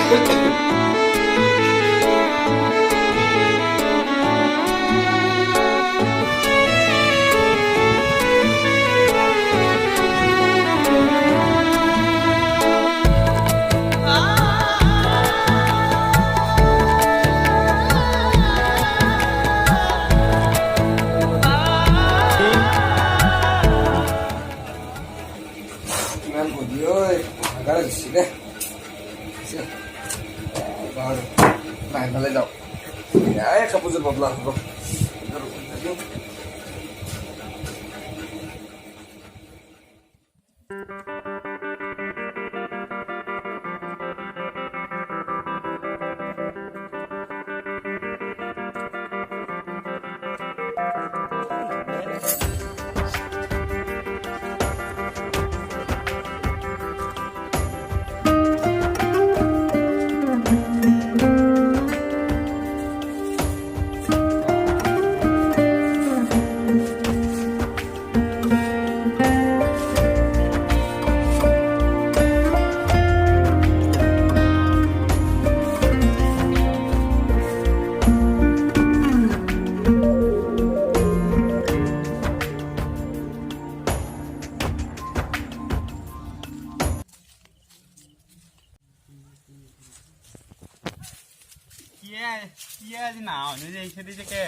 Naik daw. Ay, kapos sa babla ko. আজি নাও নিজে খেদি থেকে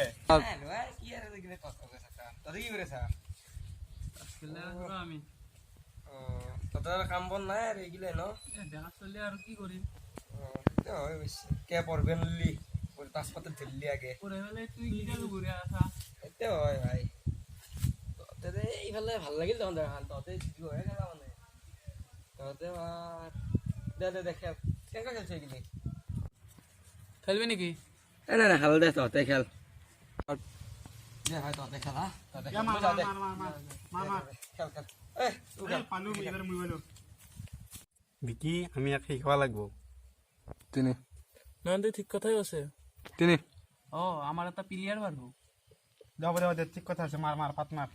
আমি কাম বন নাই আর এগুলো ন দেখা চলি আর কি করি কে পড়বে নলি তাজপাতে ধরলি আগে পরে হলে তুই কি গেল ঘুরে আসা এতে হয় ভাই ততে এইফালে ভাল লাগিল তখন দেখান ততে হয়ে গেল মানে ততে দে দে দেখে কেনেকা খেলছে এগুলি খেলবি নাকি না না খেল দে ততে খেল দে ভাই ততে খেলা ততে খেল খেল খেল বিকি আমি ইয়াক শিকাব লাগব তিনি না তুই ঠিক কথাই আছে তিনি ও আমার একটা প্লেয়ার বাড়ব যাব দে ঠিক কথা আছে মার মার পাত মার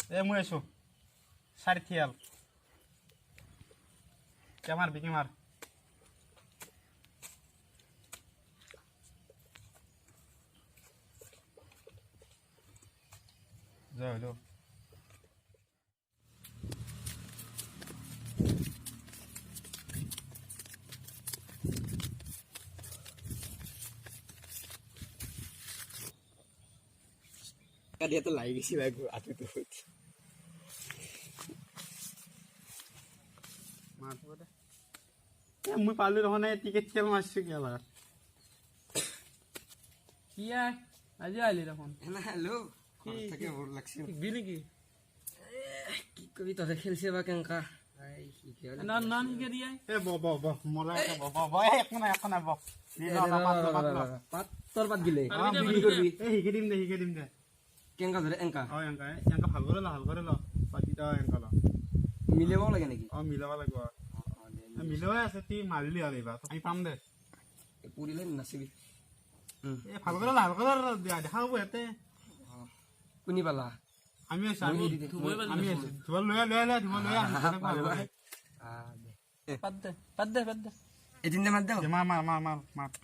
এ মুই আছো সারি থিয়াল কে মার বিকি মার যাও যাও dia tuh lagi sih lagu atuh tuh. মারবো দে মুই পালু রহনে টিকেট খেল মারছি গেলা কি আজি আইলি তখন না হ্যালো থেকে ভোর লাগছে শিখবি নাকি কি কবি তোরে খেলছে বা কেনকা আই শিখে না না শিখে দিয়ে এ ব ব ব মোলা একটা ব ব এখন ব তোর পাত গিলে বিক্রি করবি এ শিখে দিম দে কেনকা ধরে এনকা ও এনকা ভাল করে ল পাতিটা এনকা ল মিলেব লাগে নাকি মিলাব লাগিব মিলাই আছে তুই মাৰিলি আৰু এইবাৰ আমি পাম দে পুৰিলে নাচিবি এ ভাল করে দেখা হব এতে কোনি পালা আমি আছো ধুবল লৈ পাত দে এদিন দে মাত দে মাৰ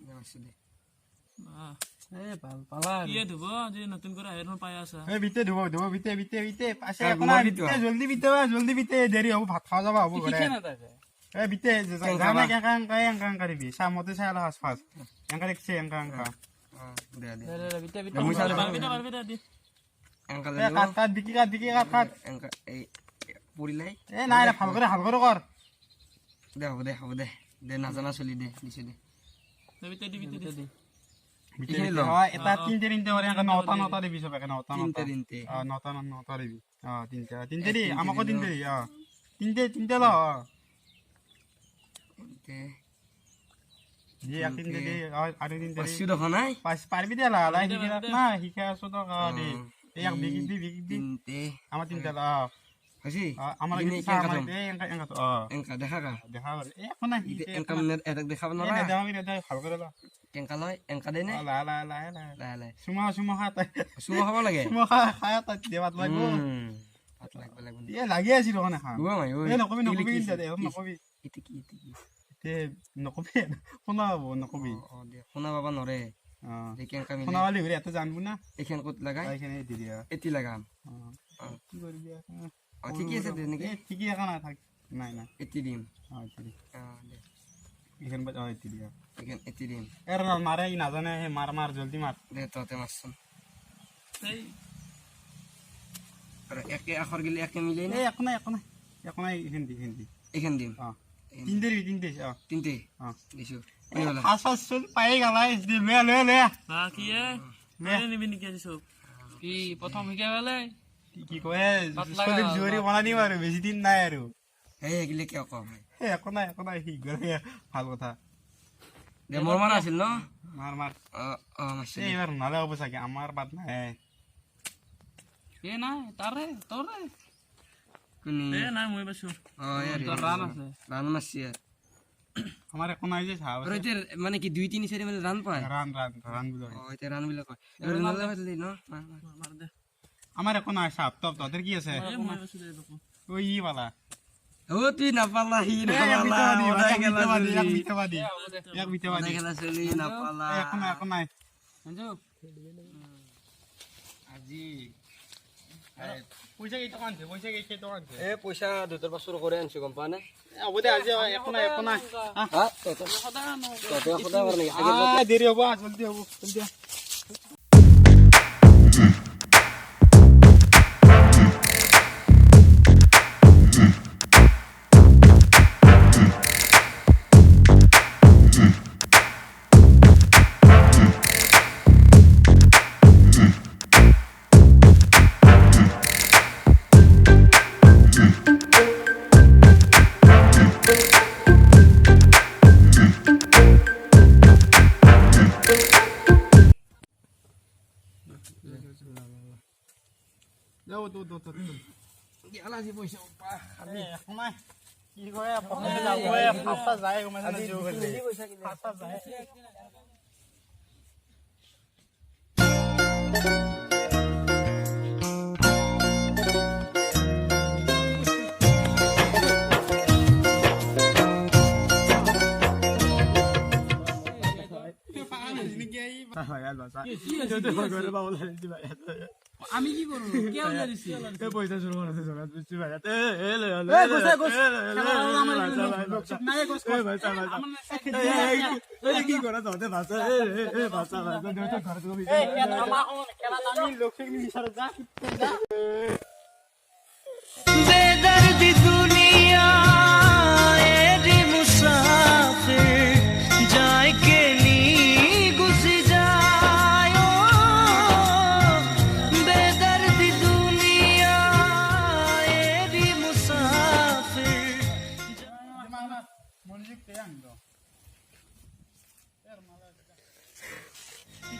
এ ভাল পালা কি ধুব যে নতুন করে আইরন পাই আছে এ বিতে ধুব বিতে আছে এখন জলদি বিতে দেরি হব ভাত খাওয়া যাবা হব ঘরে এ বিতে জানা কেন কারিবি সামতে চাইলা হাস ফাস এঙ্কা দেখছে এঙ্কা দে বিতে মই চালে পারবি দে এঙ্কা এ কাট বিকি কাট এঙ্কা এই পুরিলাই এ নাই ভাল করে কর হ'ব দে নাজানা চলি দে দিছে দে বিতে দি এটা তিনটে ওরে নটা দিবি সব এখানে নটা দিবি তিনটে দি আমাকে তিনটে দি তিনটে ল দি এক তিনটে দি আর তিনটে পাঁচশো দেখা নাই পারবি দে লাই শিখে না শিখে আছো তো দি এক বিকি তিনটে আমার তিনটে ল হইছি আমার এঙ্কা দেখা এখন না এঙ্কা মানে এটা দেখাব না ভাল করে ল কেঙ্কা লয় এঙ্কা দে নে লাই সুমা খাত সুমা খাব লাগে তাত দেৱাত লাগব ভাত লাগব এ লাগি আছিল ওখানে খা গুৱা মাই এ নকবি দে নকবি ইতি কি তে নকবি শুনা পাব নকবি দে শুনা পাবা নৰে অঁ এইখান কামি শুনা পালি ঘূৰি ইয়াতে জানবো না এইখান ক'ত লাগাই এইখানে দি দিয়া এটি লাগাম কি কৰিবি ঠিকে আছে দে নেকি ঠিকেই একা নাই থাক নাই নাই এটি দিম এতি দি দে এইখান এতি দিয়া এইখান এটি দিম এৰ মাৰে ই নাজানে সেই মাৰ জলদি মাৰ দে তহঁতে মাৰচোন আৰু একে আখৰ গিলে একে মিলে এই একো নাই হিন্দি এইখান দিম অঁ তিনটে অঁ তিনটে অঁ দিছো চল পাই গালাই লৈ লৈ লৈ কি প্ৰথম শিকাই পেলাই কি কয় জুৱাৰী বনাই দিম আৰু বেছি দিন নাই আৰু এই এগিলে কিয় কওঁ একো নাই সি গ'লে ভাল কথা দে মোৰ মান আছিল ন মাৰ মাৰছি এইবাৰ নালে হ'ব চাগে আমাৰ বাদ নাই এ নাই তাৰে তৰে কোনি নাই মই পাইছো ৰান আছে ৰান মাৰছি আমাৰ একো নাই যে চাহ আৰু এতিয়া মানে কি 2 3 4 মানে ৰান পায় ৰান বুলি এতিয়া ৰান বুলি কয় এবাৰ নালে পাইলি ন মাৰ দে আমাৰ একো নাই চাহ তহঁতৰ কি আছে মই পাইছো দে দেখো ঐ ই পালা ও তুই নাপালা সি এক বিটাবাদী খেলা চলি নাপালা একো নাই সঞ্জু আজি পইচা কেইটকা আনছে এ পইচা দুটাৰ পাছৰ কৰে আনছো গম পা নে হ'ব দে আজি একো নাই তহঁতে সদায় আনো সদায় কৰে নেকি দেৰি হ'ব জলদি হ'ব জলদি যাও তো গেলা যি পইচা পা একো নাই কি কয় প্ৰথমে যাব ফাৰ্ষ্ট যায় গম পাইছা জিও খেলি ফাৰ্ষ্ট যায় আমি কি কৰো কে ওলাইছি পইচা চুৰ কৰিছে জগাত বুঝছি ভাই কি কৰা তহঁতে ভাষা ভাষা बेदर्दी दुनिया एरी मुसाफिर जाए के नी गुसी जायो बेदर्दी दुनिया एरी मुसाफिर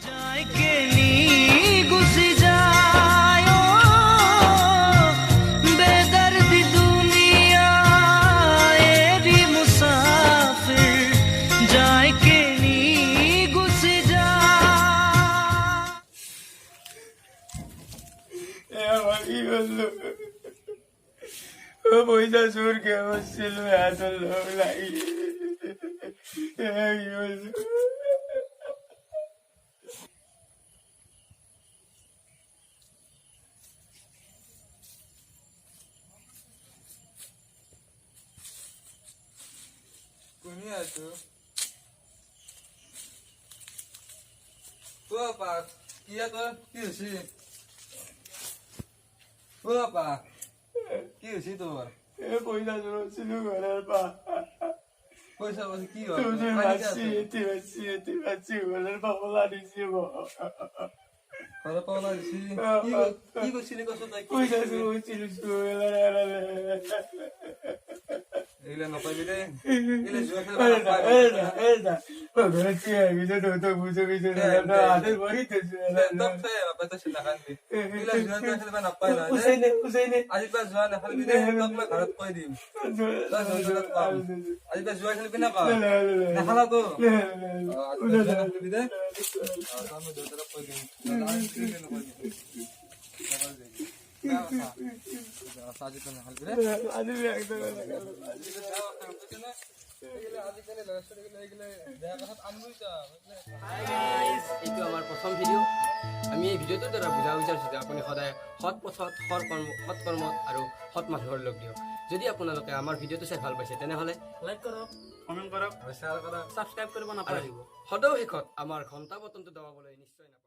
जाए के नी गुसी जायो बेदर्दी दुनिया एरी मुसाफिर जाए के नी गुसी जा পইচা চুর কে বসছিল এত লোক লাগি কোনি আছো ও পা কি তো কি হইছে ও পা কি হইছে তোর পয়সা চুর ছিল ঘরের পা পয়সা বসে কি তুই বাচ্চি ঘরের পা বলা দিছি ঘরে পাওলা দিছি কি করছিলি কত তাই পয়সা চুর ছিল এগুলা নপাইবি রে এগুলা জুয়া খেলবা আজি পা জুয়া নেখেলবি দে তোক মই ঘৰত কৈ দিম আজি পা জুয়া খেলবি না নেখেলা তো খেলবি দে মই দেউতাক কৈ দিম আজি তো নেখেলবি রে আজিকালি ল'ৰা ছোৱালীবিলাক এইগিলা বেয়া কথাত আনবইছা এইটো আমাৰ প্ৰথম ভিডিঅ' আমি এই ভিডিঅ'টোৰ দ্বাৰা বুজাব বিচাৰিছোঁ যে আপুনি সদায় সৎ পথত সৎ কৰ্মত আৰু সৎ মানুহৰ লগ দিয়ক। যদি আপোনালোকে আমাৰ ভিডিঅ'টো চাই ভাল পাইছে তেনেহ'লে লাইক কৰক, কমেণ্ট কৰক আৰু শ্বেয়াৰ কৰা ছাবস্ক্ৰাইব কৰিব নাপাহৰিব। সদৌ শেষত আমাৰ ঘণ্টা বটনটো দবাবলৈ নিশ্চয় নাপাহৰিব।